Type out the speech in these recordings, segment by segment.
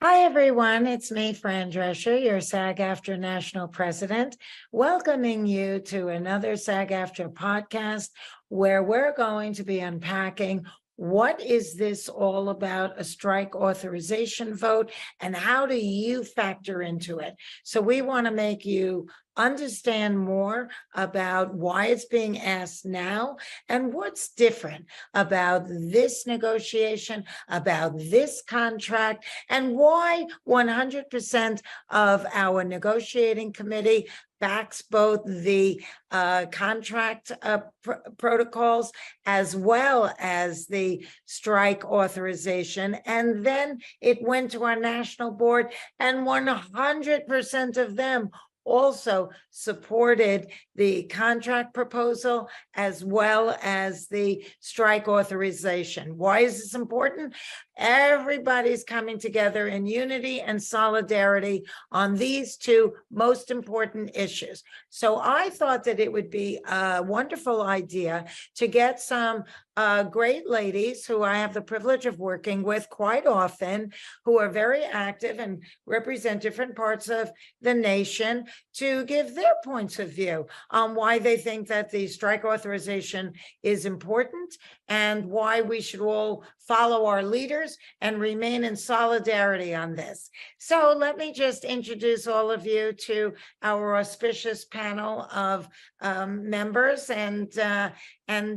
Hi, everyone. It's me, Fran Drescher, your SAG-AFTRA National President, welcoming you to another SAG-AFTRA podcast where we're going to be unpacking what is this all about, a strike authorization vote, and how do you factor into it? So we want to make you understand more about why it's being asked now and what's different about this negotiation, about this contract, and why 100% of our negotiating committee backs both the contract protocols as well as the strike authorization. And then it went to our national board, and 100% of them also supported the contract proposal as well as the strike authorization. Why is this important? Everybody's coming together in unity and solidarity on these two most important issues. So I thought that it would be a wonderful idea to get some great ladies who I have the privilege of working with quite often, who are very active and represent different parts of the nation, to give their points of view on why they think that the strike authorization is important and why we should all follow our leaders and remain in solidarity on this. So let me just introduce all of you to our auspicious panel of members, and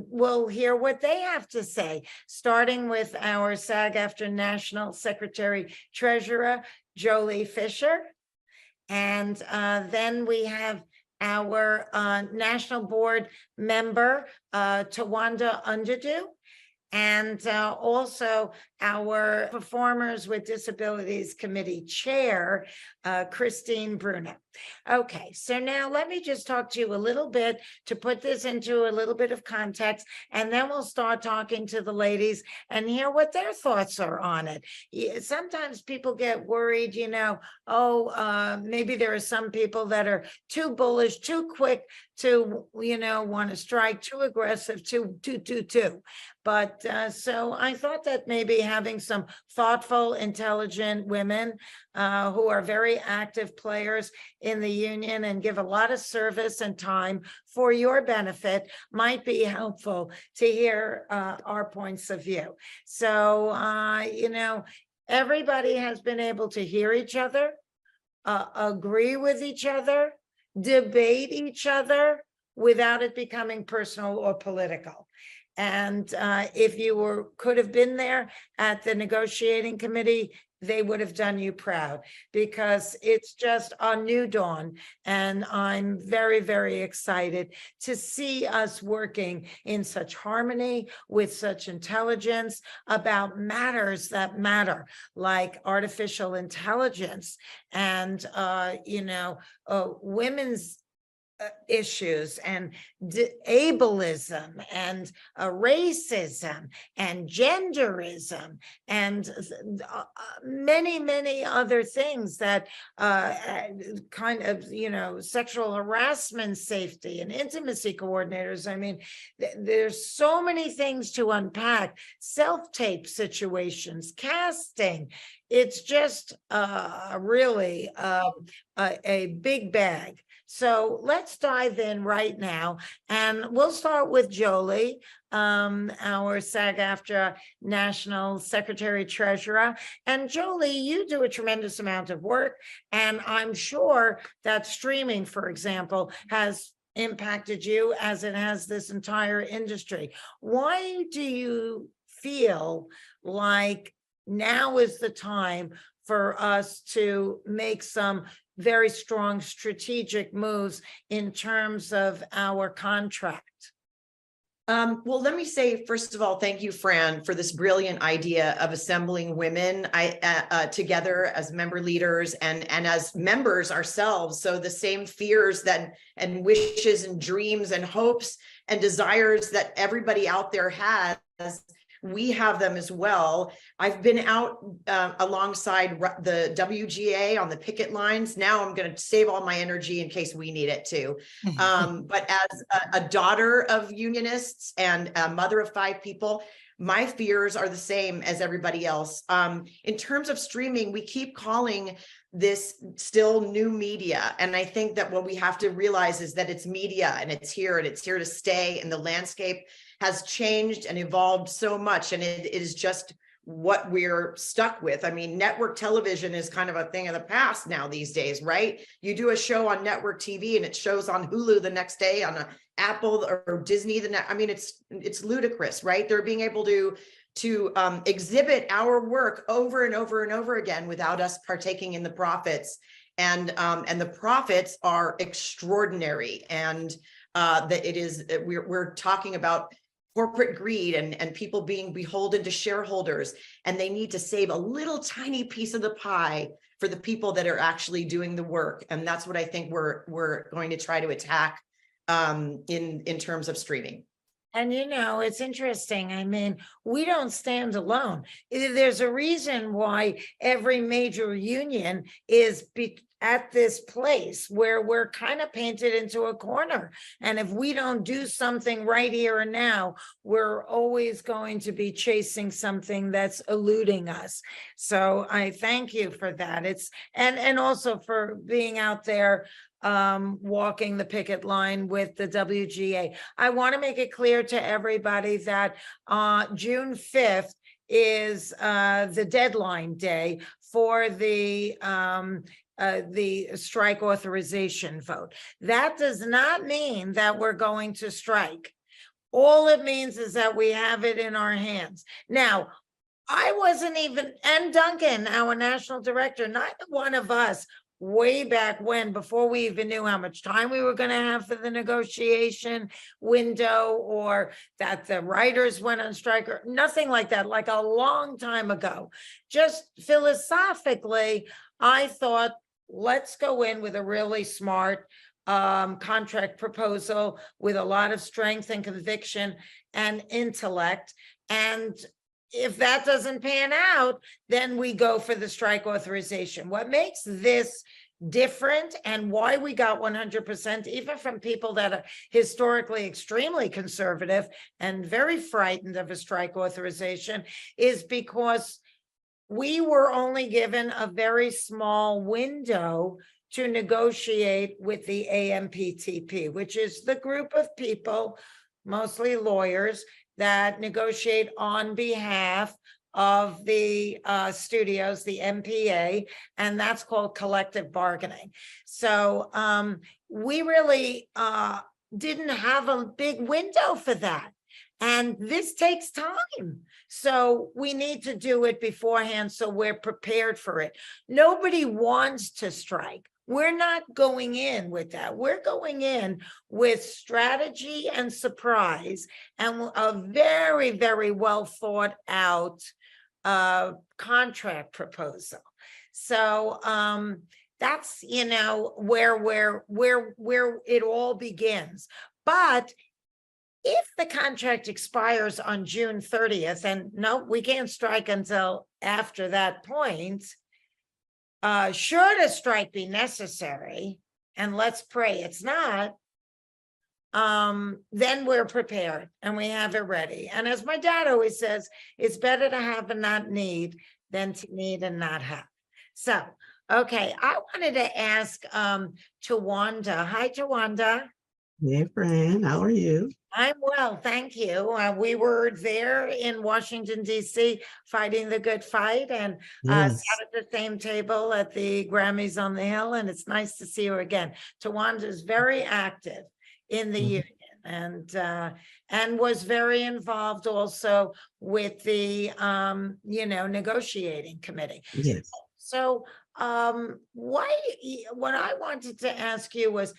we'll hear what they have to say, starting with our SAG-AFTRA National Secretary Treasurer, Jolie Fisher. And then we have our national board member, Towanda Underdue, and also our Performers with Disabilities Committee Chair, Christine Bruno. Okay, so now let me just talk to you a little bit to put this into a little bit of context, and then we'll start talking to the ladies and hear what their thoughts are on it. Sometimes people get worried, maybe there are some people that are too bullish, too quick to, want to strike, too aggressive, too. But so I thought that maybe having some thoughtful, intelligent women who are very active players in the union and give a lot of service and time for your benefit might be helpful to hear our points of view. So, everybody has been able to hear each other, agree with each other, debate each other without it becoming personal or political. And if you could have been there at the negotiating committee, they would have done you proud, because it's just a new dawn. And I'm very, very excited to see us working in such harmony with such intelligence about matters that matter, like artificial intelligence and, women's issues and ableism and racism and genderism and many, many other things that kind of, sexual harassment, safety and intimacy coordinators. I mean, there's so many things to unpack, self-tape situations, casting. It's just really a big bag. So let's dive in right now, and we'll start with Jolie, our SAG-AFTRA National Secretary Treasurer. And Jolie, you do a tremendous amount of work, and I'm sure that streaming, for example, has impacted you as it has this entire industry. Why do you feel like now is the time for us to make some very strong strategic moves in terms of our contract? Well, let me say, first of all, thank you, Fran, for this brilliant idea of assembling women together as member leaders and as members ourselves. So the same fears and wishes and dreams and hopes and desires that everybody out there has, we have them as well. I've been out alongside the WGA on the picket lines. Now I'm going to save all my energy in case we need it too. But as a daughter of unionists and a mother of 5 people, my fears are the same as everybody else. In terms of streaming, we keep calling this still new media. And I think that what we have to realize is that it's media and it's here to stay. And the landscape has changed and evolved so much. And it is just what we're stuck with. I mean, network television is kind of a thing of the past now these days, right? You do a show on network TV and it shows on Hulu the next day, on Apple or Disney the next. I mean, it's ludicrous, right? They're being able to exhibit our work over and over and over again without us partaking in the profits. And the profits are extraordinary. And that it is, we're talking about corporate greed and people being beholden to shareholders, and they need to save a little tiny piece of the pie for the people that are actually doing the work. And that's what I think we're going to try to attack in terms of streaming. And it's interesting. I mean, we don't stand alone. There's a reason why every major union is at this place where we're kind of painted into a corner. And if we don't do something right here and now, we're always going to be chasing something that's eluding us. So I thank you for that. And also for being out there walking the picket line with the WGA. I want to make it clear to everybody that June 5th is the deadline day for the strike authorization vote. That does not mean that we're going to strike. All it means is that we have it in our hands. Now, I wasn't even, and Duncan, our national director, neither one of us way back when, before we even knew how much time we were going to have for the negotiation window, or that the writers went on strike, or nothing like that, like a long time ago. Just philosophically, I thought, let's go in with a really smart contract proposal with a lot of strength and conviction and intellect. And if that doesn't pan out, then we go for the strike authorization. What makes this different and why we got 100%, even from people that are historically extremely conservative and very frightened of a strike authorization, is because we were only given a very small window to negotiate with the AMPTP, which is the group of people, mostly lawyers, that negotiate on behalf of the studios, the MPA, and that's called collective bargaining. So we really didn't have a big window for that. And this takes time. So we need to do it beforehand so we're prepared for it. Nobody wants to strike. We're not going in with that. We're going in with strategy and surprise and a very, very well thought out contract proposal. So that's, where it all begins. But if the contract expires on June 30th, and no, we can't strike until after that point, should a strike be necessary, and let's pray it's not, then we're prepared and we have it ready. And as my dad always says, it's better to have and not need than to need and not have. So, okay, I wanted to ask Towanda. Hi, Towanda. Hey, Fran, how are you? I'm well, thank you. We were there in Washington, D.C., fighting the good fight, and Yes. sat at the same table at the Grammys on the Hill, and it's nice to see you again. Towanda is very active in the union, and was very involved also with the negotiating committee. Yes. So what I wanted to ask you was,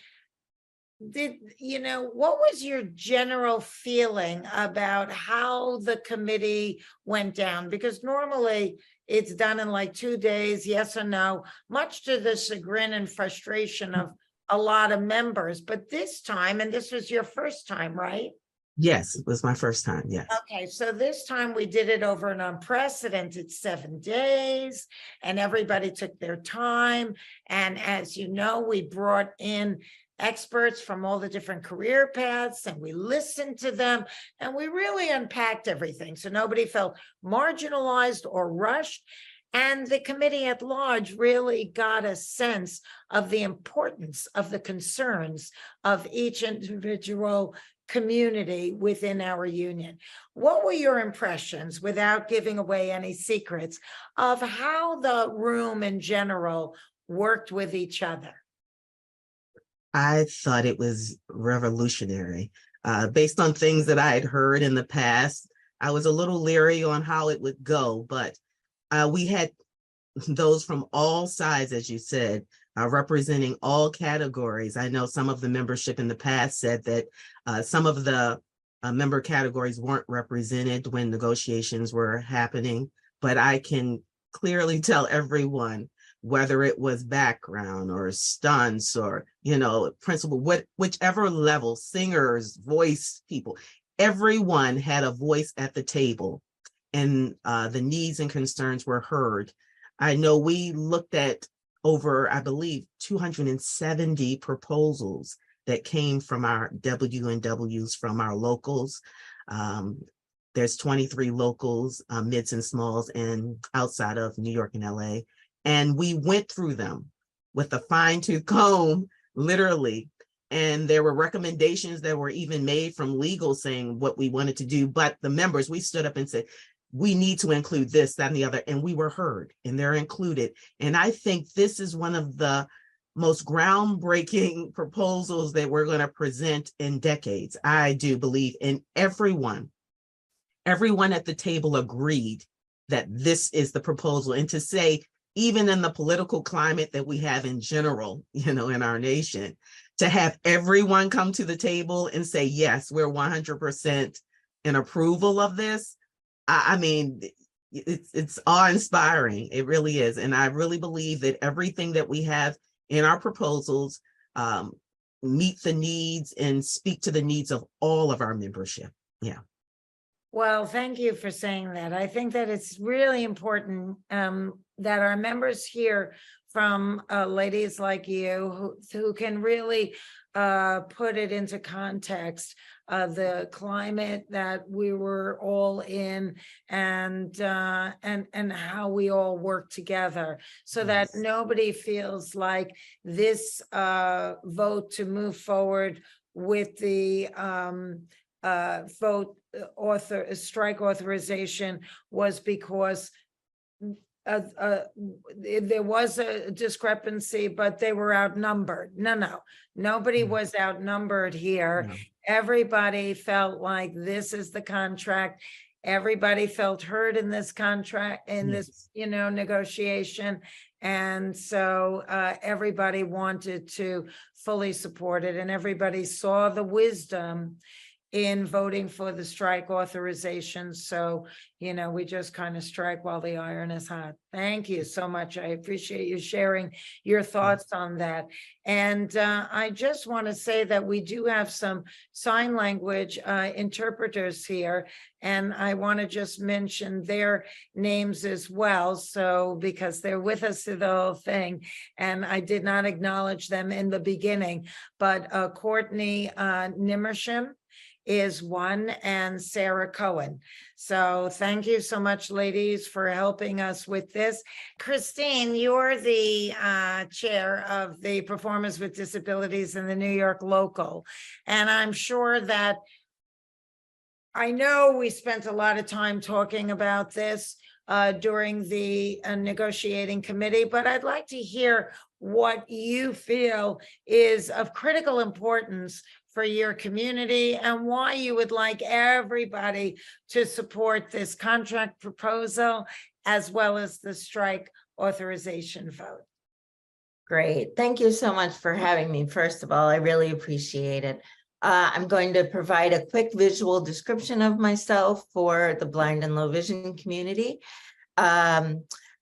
what was your general feeling about how the committee went down? Because normally it's done in like 2 days, yes or no, much to the chagrin and frustration of a lot of members. But this time, and this was your first time, right? Yes, it was my first time. Yes. Okay, so this time we did it over an unprecedented 7 days, and everybody took their time. And as you know, we brought in experts from all the different career paths, and we listened to them, and we really unpacked everything. So nobody felt marginalized or rushed. And the committee at large really got a sense of the importance of the concerns of each individual community within our union. What were your impressions, without giving away any secrets, of how the room in general worked with each other? I thought it was revolutionary. Based on things that I had heard in the past, I was a little leery on how it would go, but we had those from all sides, as you said, representing all categories. I know some of the membership in the past said that some of the member categories weren't represented when negotiations were happening, but I can clearly tell everyone, whether it was background or stunts or, principal, whichever level, singers, voice people, everyone had a voice at the table, and the needs and concerns were heard. I know we looked at over, I believe, 270 proposals that came from our W&Ws, from our locals. There's 23 locals, mids and smalls, and outside of New York and LA. And we went through them with a fine-tooth comb, literally. And there were recommendations that were even made from legal saying what we wanted to do. But the members, we stood up and said, we need to include this, that, and the other. And we were heard, and they're included. And I think this is one of the most groundbreaking proposals that we're going to present in decades. I do believe, and everyone at the table agreed that this is the proposal. And to say, even in the political climate that we have in general, in our nation, to have everyone come to the table and say, yes, we're 100% in approval of this. I mean, it's awe-inspiring. It really is. And I really believe that everything that we have in our proposals meet the needs and speak to the needs of all of our membership. Yeah. Well, thank you for saying that. I think that it's really important that our members hear from ladies like you who can really put it into context, the climate that we were all in, and how we all work together, so that nobody feels like this vote to move forward with the strike authorization was because there was a discrepancy, but they were outnumbered. No, nobody was outnumbered here. No. Everybody felt like this is the contract. Everybody felt heard in this contract, in this, negotiation. And so everybody wanted to fully support it, and everybody saw the wisdom in voting for the strike authorization. So, we just kind of strike while the iron is hot. Thank you so much. I appreciate you sharing your thoughts on that. And I just want to say that we do have some sign language interpreters here, and I want to just mention their names as well. So, because they're with us through the whole thing, and I did not acknowledge them in the beginning, but Courtney Nimmersham is one, and Sarah Cohen. So thank you so much, ladies, for helping us with this. Christine, you're the chair of the Performers with Disabilities in the New York local. And I'm sure that, I know we spent a lot of time talking about this during the negotiating committee, but I'd like to hear what you feel is of critical importance for your community, and why you would like everybody to support this contract proposal as well as the strike authorization vote. Great. Thank you so much for having me. First of all, I really appreciate it. I'm going to provide a quick visual description of myself for the blind and low vision community.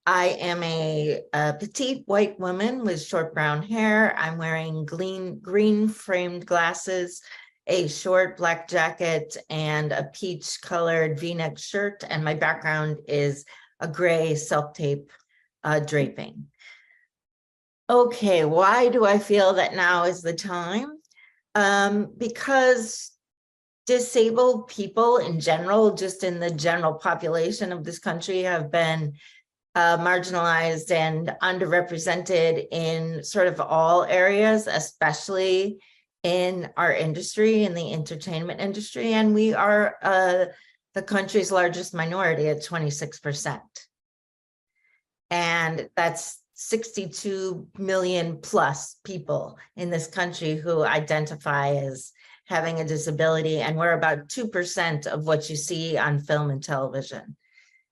I am a petite white woman with short brown hair. I'm wearing green framed glasses, a short black jacket, and a peach colored V-neck shirt. And my background is a gray self-tape draping. Okay, why do I feel that now is the time? Because disabled people in general, just in the general population of this country, have been marginalized and underrepresented in sort of all areas, especially in our industry, in the entertainment industry. And we are the country's largest minority at 26%. And that's 62 million plus people in this country who identify as having a disability. And we're about 2% of what you see on film and television.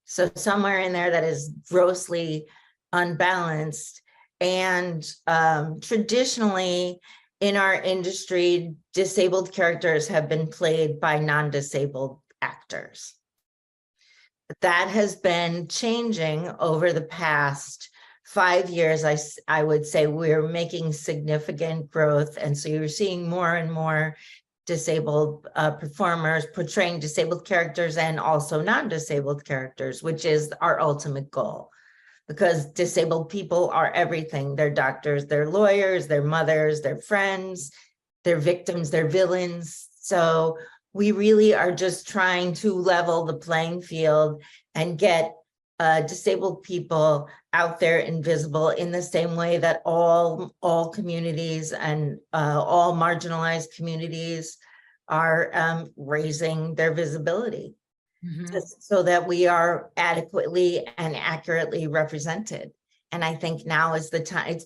So somewhere in there that is grossly unbalanced. And traditionally in our industry, disabled characters have been played by non-disabled actors. That has been changing over the past 5 years. I would say we're making significant growth. And so you're seeing more and more disabled performers portraying disabled characters and also non-disabled characters, which is our ultimate goal. Because disabled people are everything. They're doctors, they're lawyers, they're mothers, they're friends, they're victims, they're villains. So we really are just trying to level the playing field and get disabled people out there invisible in the same way that all communities and all marginalized communities are raising their visibility. So that we are adequately and accurately represented. And I think now is the time.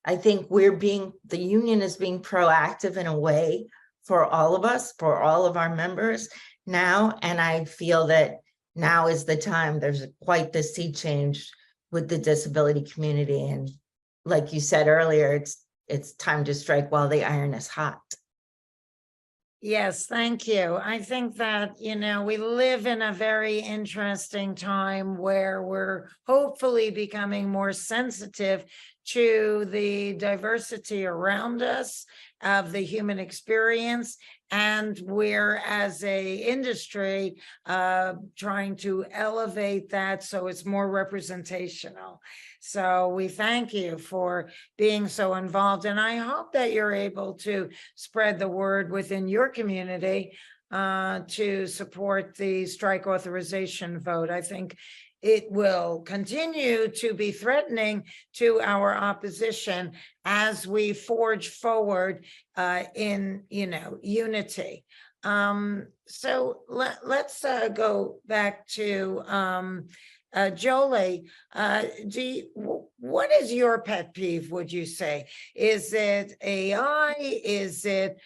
I think the union is being proactive in a way for all of us, for all of our members now. And I feel that now is the time. There's quite the sea change with the disability community. And like you said earlier, it's time to strike while the iron is hot. Yes, thank you. I think that, we live in a very interesting time where we're hopefully becoming more sensitive to the diversity around us of the human experience. And we're, as a industry, trying to elevate that so it's more representational. So we thank you for being so involved. And I hope that you're able to spread the word within your community to support the strike authorization vote. I think it will continue to be threatening to our opposition as we forge forward in, unity. So let's go back to Jolie. What is your pet peeve, would you say? Is it AI? Is it,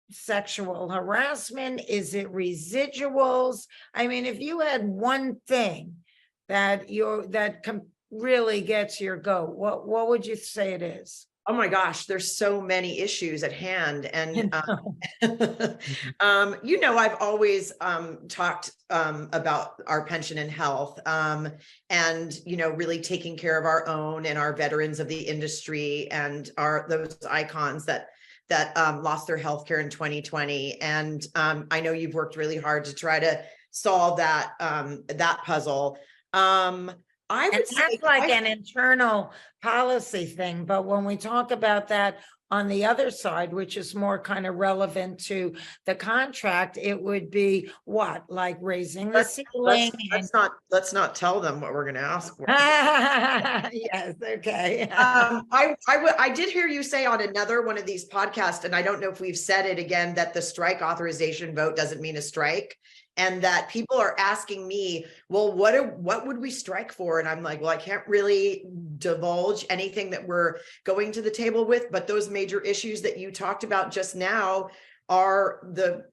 sexual harassment? Is it residuals? I mean, if you had one thing that really gets your goat, what would you say it is? Oh my gosh, there's so many issues at hand. And, I've always talked about our pension and health and, really taking care of our own and our veterans of the industry and those icons that lost their health care in 2020. And I know you've worked really hard to try to solve that puzzle. I would say that's like an internal policy thing, but when we talk about that on the other side, which is more kind of relevant to the contract, it would be what, like raising the ceiling? Let's not tell them what we're going to ask for. Yes, okay. I did hear you say on another one of these podcasts, and I don't know if we've said it again, that the strike authorization vote doesn't mean a strike. And that people are asking me, well, what would we strike for? And I'm like, well, I can't really divulge anything that we're going to the table with, but those major issues that you talked about just now are the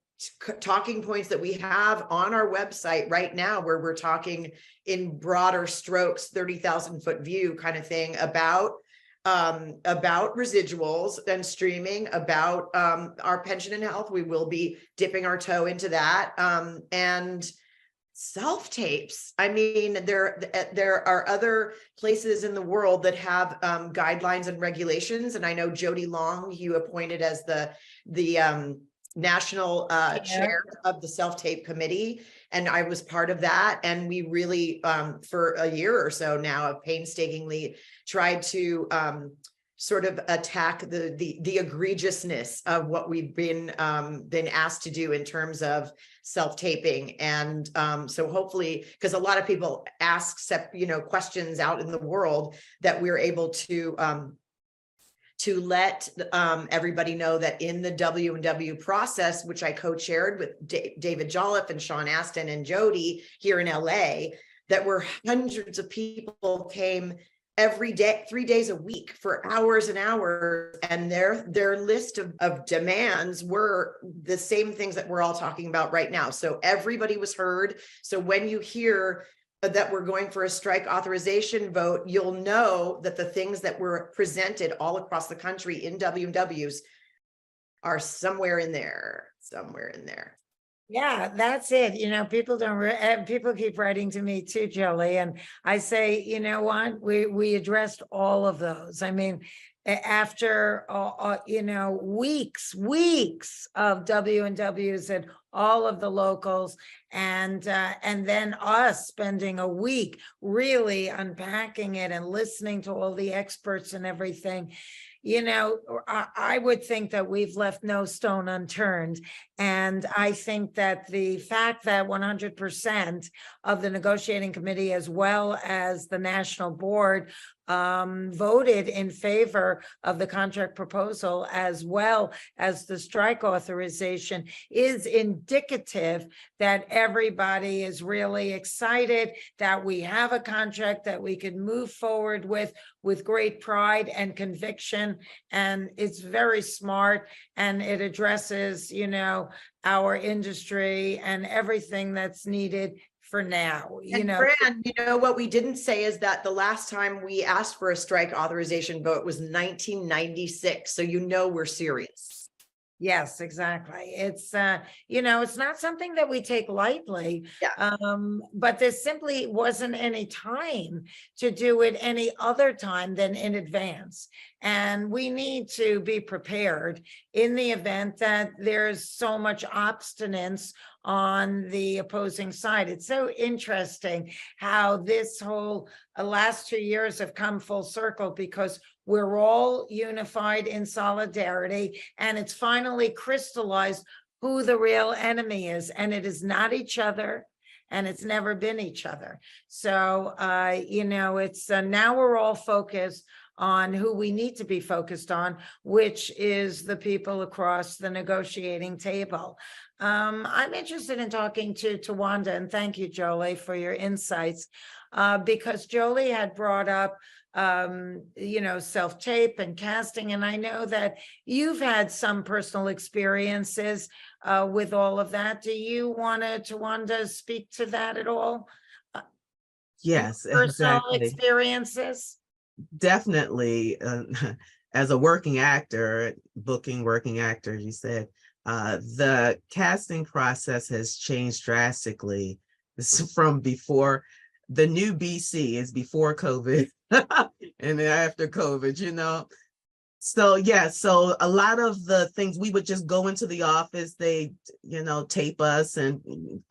talking points that we have on our website right now, where we're talking in broader strokes, 30,000 foot view kind of thing about residuals and streaming, about our pension and health. We will be dipping our toe into that, and self-tapes. I mean, there are other places in the world that have guidelines and regulations, and I know Jody Long, you appointed as the national chair of the self-tape committee, and I was part of that. And we really, for a year or so now, have painstakingly tried to sort of attack the egregiousness of what we've been asked to do in terms of self-taping. And so hopefully, because a lot of people ask questions out in the world, that we're able to let everybody know that in the W&W process, which I co-chaired with David Jolliffe and Sean Astin and Jody here in LA, that where hundreds of people came every day, 3 days a week for hours and hours, and their list of demands were the same things that we're all talking about right now. So everybody was heard. So when you hear that we're going for a strike authorization vote, you'll know that the things that were presented all across the country in W&Ws are somewhere in there. Yeah, that's it. People people keep writing to me too, Jolie, and I say, you know what, we addressed all of those. I mean, after weeks of W&Ws at all of the locals, and then us spending a week really unpacking it and listening to all the experts and everything. I would think that we've left no stone unturned. And I think that the fact that 100% of the negotiating committee, as well as the national board, voted in favor of the contract proposal, as well as the strike authorization, is indicative that everybody is really excited that we have a contract that we can move forward with great pride and conviction. And it's very smart, and it addresses, our industry and everything that's needed for now. Fran, what we didn't say is that the last time we asked for a strike authorization vote was 1996. So we're serious. Yes, exactly. It's it's not something that we take lightly. Yeah. But there simply wasn't any time to do it any other time than in advance. And we need to be prepared in the event that there's so much obstinance on the opposing side. It's so interesting how this whole last 2 years have come full circle, because we're all unified in solidarity, and it's finally crystallized who the real enemy is, and it is not each other, and it's never been each other. So, it's now we're all focused on who we need to be focused on, which is the people across the negotiating table. I'm interested in talking to Towanda, and thank you, Jolie, for your insights, because Jolie had brought up self-tape and casting, and I know that you've had some personal experiences with all of that. Do you want to, Towanda, speak to that at all? Yes, personal exactly. experiences. Definitely. As a working actor, working actor, you said, the casting process has changed drastically. This is from before. The new BC is before COVID and then after COVID, So yeah, so a lot of the things, we would just go into the office, they, tape us and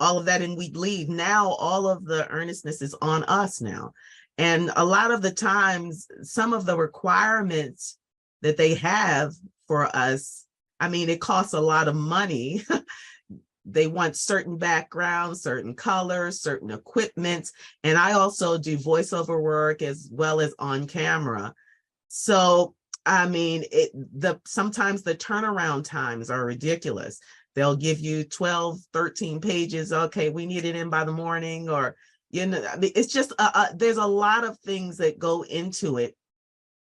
all of that, and we'd leave. Now all of the earnestness is on us now. And a lot of the times, some of the requirements that they have for us, I mean, it costs a lot of money. They want certain backgrounds, certain colors, certain equipment. And I also do voiceover work as well as on camera. So, I mean, sometimes the turnaround times are ridiculous. They'll give you 12, 13 pages. Okay, we need it in by the morning, or, I mean, it's just, there's a lot of things that go into it,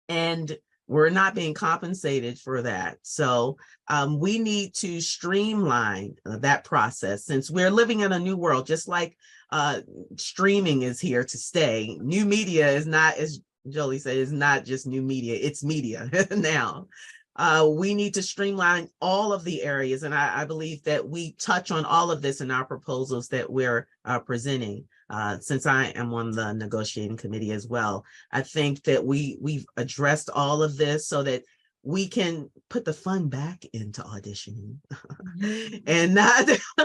and we're not being compensated for that. So we need to streamline that process, since we're living in a new world, just like streaming is here to stay. New media is not, as Jolie said, is not just new media, it's media now. We need to streamline all of the areas. And I believe that we touch on all of this in our proposals that we're presenting. Since I am on the negotiating committee as well, I think that we've addressed all of this so that we can put the fun back into auditioning Mm-hmm.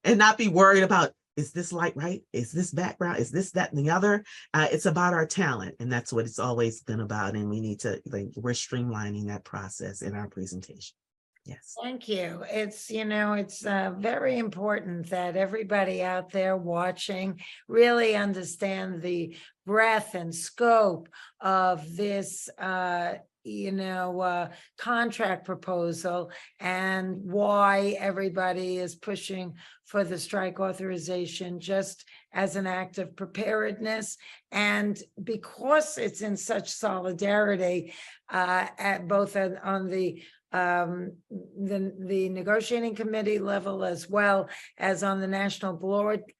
and not be worried about, is this light right? Is this background? Is this, that, and the other? It's about our talent, and that's what it's always been about. And we need to, like, we're streamlining that process in our presentation. Yes. Thank you. It's, it's very important that everybody out there watching really understand the breadth and scope of this, contract proposal and why everybody is pushing for the strike authorization just as an act of preparedness. And because it's in such solidarity, at both on the negotiating committee level as well as on the national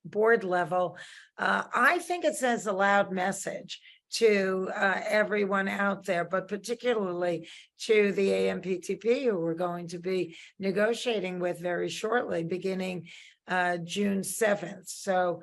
board level, I think it sends a loud message to everyone out there, but particularly to the AMPTP, who we're going to be negotiating with very shortly, beginning June 7th. So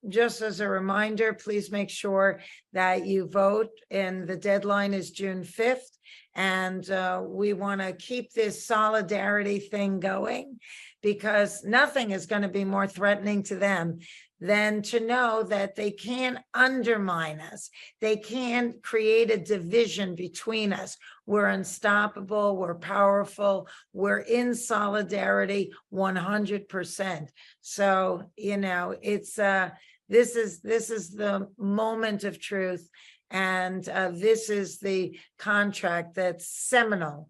just as a reminder, please make sure that you vote, and the deadline is June 5th. And we want to keep this solidarity thing going, because nothing is going to be more threatening to them than to know that they can't undermine us. They can't create a division between us. We're unstoppable, we're powerful, we're in solidarity 100%. So, it's this is the moment of truth. And this is the contract that's seminal.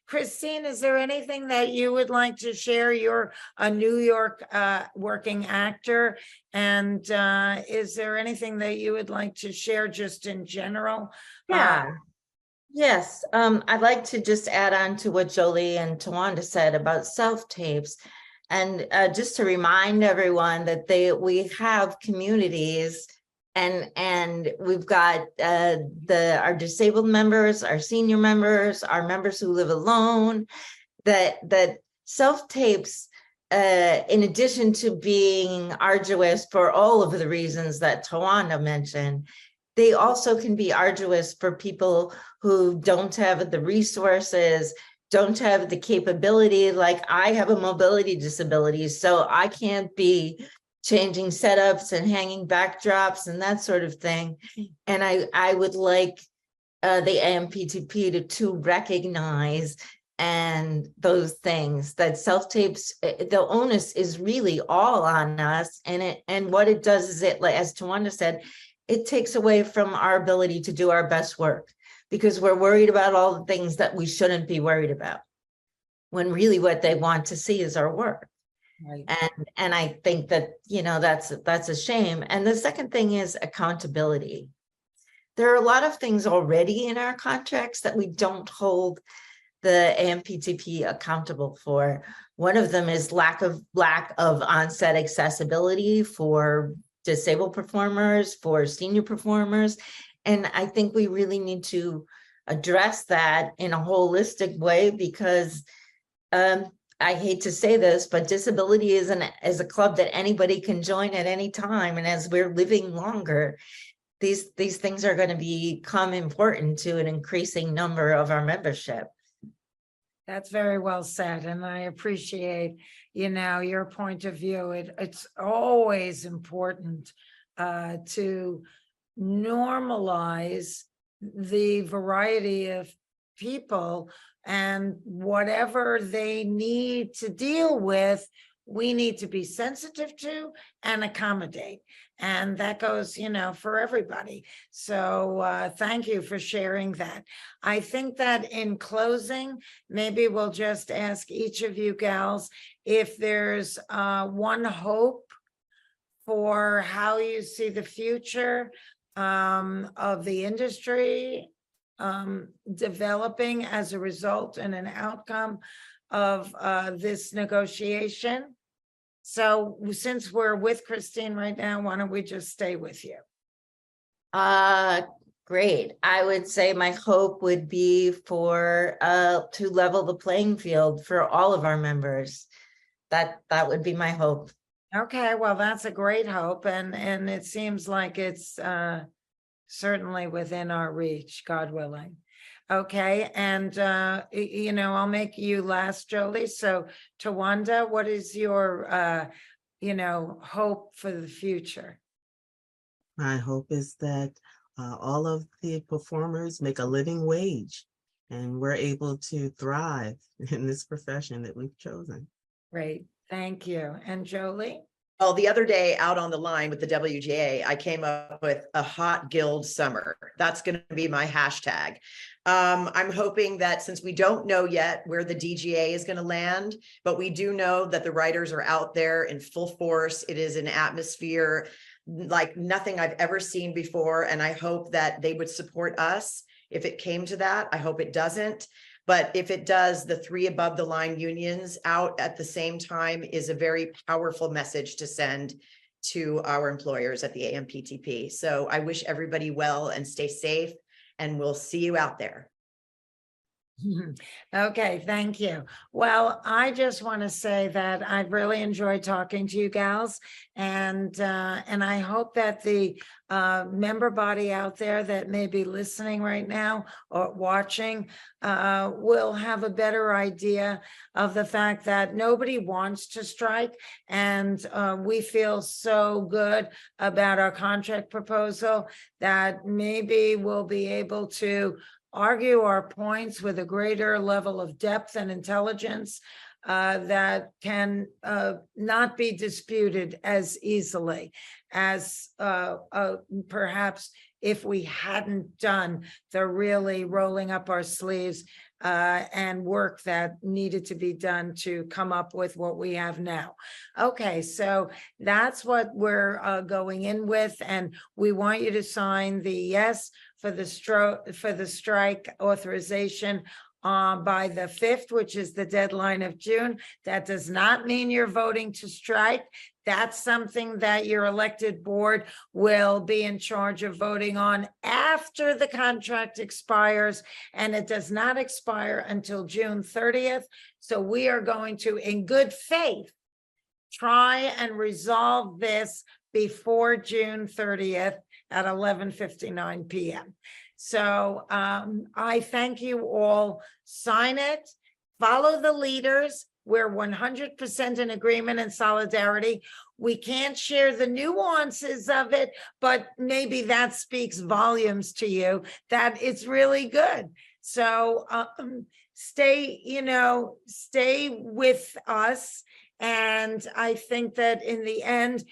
Christine, is there anything that you would like to share? You're a New York working actor, and is there anything that you would like to share just in general? Yeah. Yes. I'd like to just add on to what Jolie and Towanda said about self-tapes. And just to remind everyone that we have communities, and we've got our disabled members, our senior members, our members who live alone, that self-tapes, in addition to being arduous for all of the reasons that Towanda mentioned, they also can be arduous for people who don't have the resources, don't have the capability. Like, I have a mobility disability, so I can't be changing setups and hanging backdrops and that sort of thing. And I would like the AMPTP to recognize and those things, that self-tapes, the onus is really all on us. And what it does is, it, as Towanda said, it takes away from our ability to do our best work, because we're worried about all the things that we shouldn't be worried about, when really what they want to see is our work. Right. And I think that, that's a shame. And the second thing is accountability. There are a lot of things already in our contracts that we don't hold the AMPTP accountable for. One of them is lack of on-set accessibility for disabled performers, for senior performers. And I think we really need to address that in a holistic way, because I hate to say this, but disability is a club that anybody can join at any time. And as we're living longer, these things are going to become important to an increasing number of our membership. That's very well said. And I appreciate, your point of view. It's always important to normalize the variety of people, and whatever they need to deal with, we need to be sensitive to and accommodate. And that goes, for everybody. So thank you for sharing that. I think that in closing, maybe we'll just ask each of you gals if there's one hope for how you see the future of the industry developing as a result and an outcome of this negotiation. So since we're with Christine right now, why don't we just stay with you? Great. I would say my hope would be for to level the playing field for all of our members. That would be my hope. Okay, well, that's a great hope, and it seems like it's certainly within our reach, God willing. Okay, and I'll make you last, Jolie. So Towanda, what is your hope for the future? My hope is that all of the performers make a living wage and we're able to thrive in this profession that we've chosen. Great, thank you. And Jolie? Well, the other day out on the line with the WGA, I came up with a hot guild summer. That's going to be my hashtag. I'm hoping that since we don't know yet where the DGA is going to land, but we do know that the writers are out there in full force. It is an atmosphere like nothing I've ever seen before. And I hope that they would support us if it came to that. I hope it doesn't. But if it does, the 3 above the line unions out at the same time is a very powerful message to send to our employers at the AMPTP. So I wish everybody well and stay safe, and we'll see you out there. Okay, thank you. Well, I just want to say that I really enjoyed talking to you gals, and I hope that the member body out there that may be listening right now or watching will have a better idea of the fact that nobody wants to strike, and we feel so good about our contract proposal that maybe we'll be able to argue our points with a greater level of depth and intelligence that can not be disputed as easily as perhaps if we hadn't done the really rolling up our sleeves and work that needed to be done to come up with what we have now. Okay, so that's what we're going in with, and we want you to sign the yes for the strike authorization by the 5th, which is the deadline of June. That does not mean you're voting to strike. That's something that your elected board will be in charge of voting on after the contract expires, and it does not expire until June 30th. So we are going to, in good faith, try and resolve this before June 30th at 11:59 p.m. So I thank you all. Sign it, follow the leaders. We're 100% in agreement and solidarity. We can't share the nuances of it, but maybe that speaks volumes to you that it's really good. So stay with us. And I think that in the end,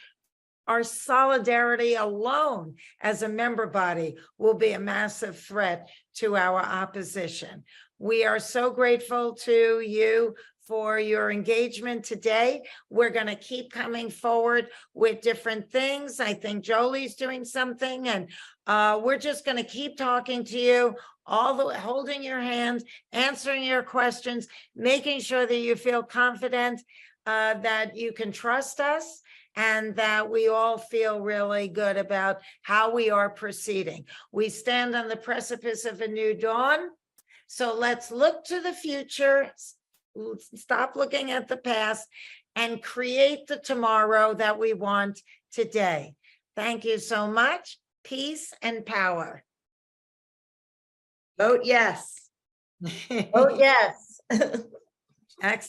our solidarity alone as a member body will be a massive threat to our opposition. We are so grateful to you for your engagement today. We're going to keep coming forward with different things. I think Jolie's doing something, and we're just going to keep talking to you, holding your hand, answering your questions, making sure that you feel confident that you can trust us, and that we all feel really good about how we are proceeding. We stand on the precipice of a new dawn. So let's look to the future, stop looking at the past, and create the tomorrow that we want today. Thank you so much. Peace and power. Vote yes. Oh, yes. Excellent.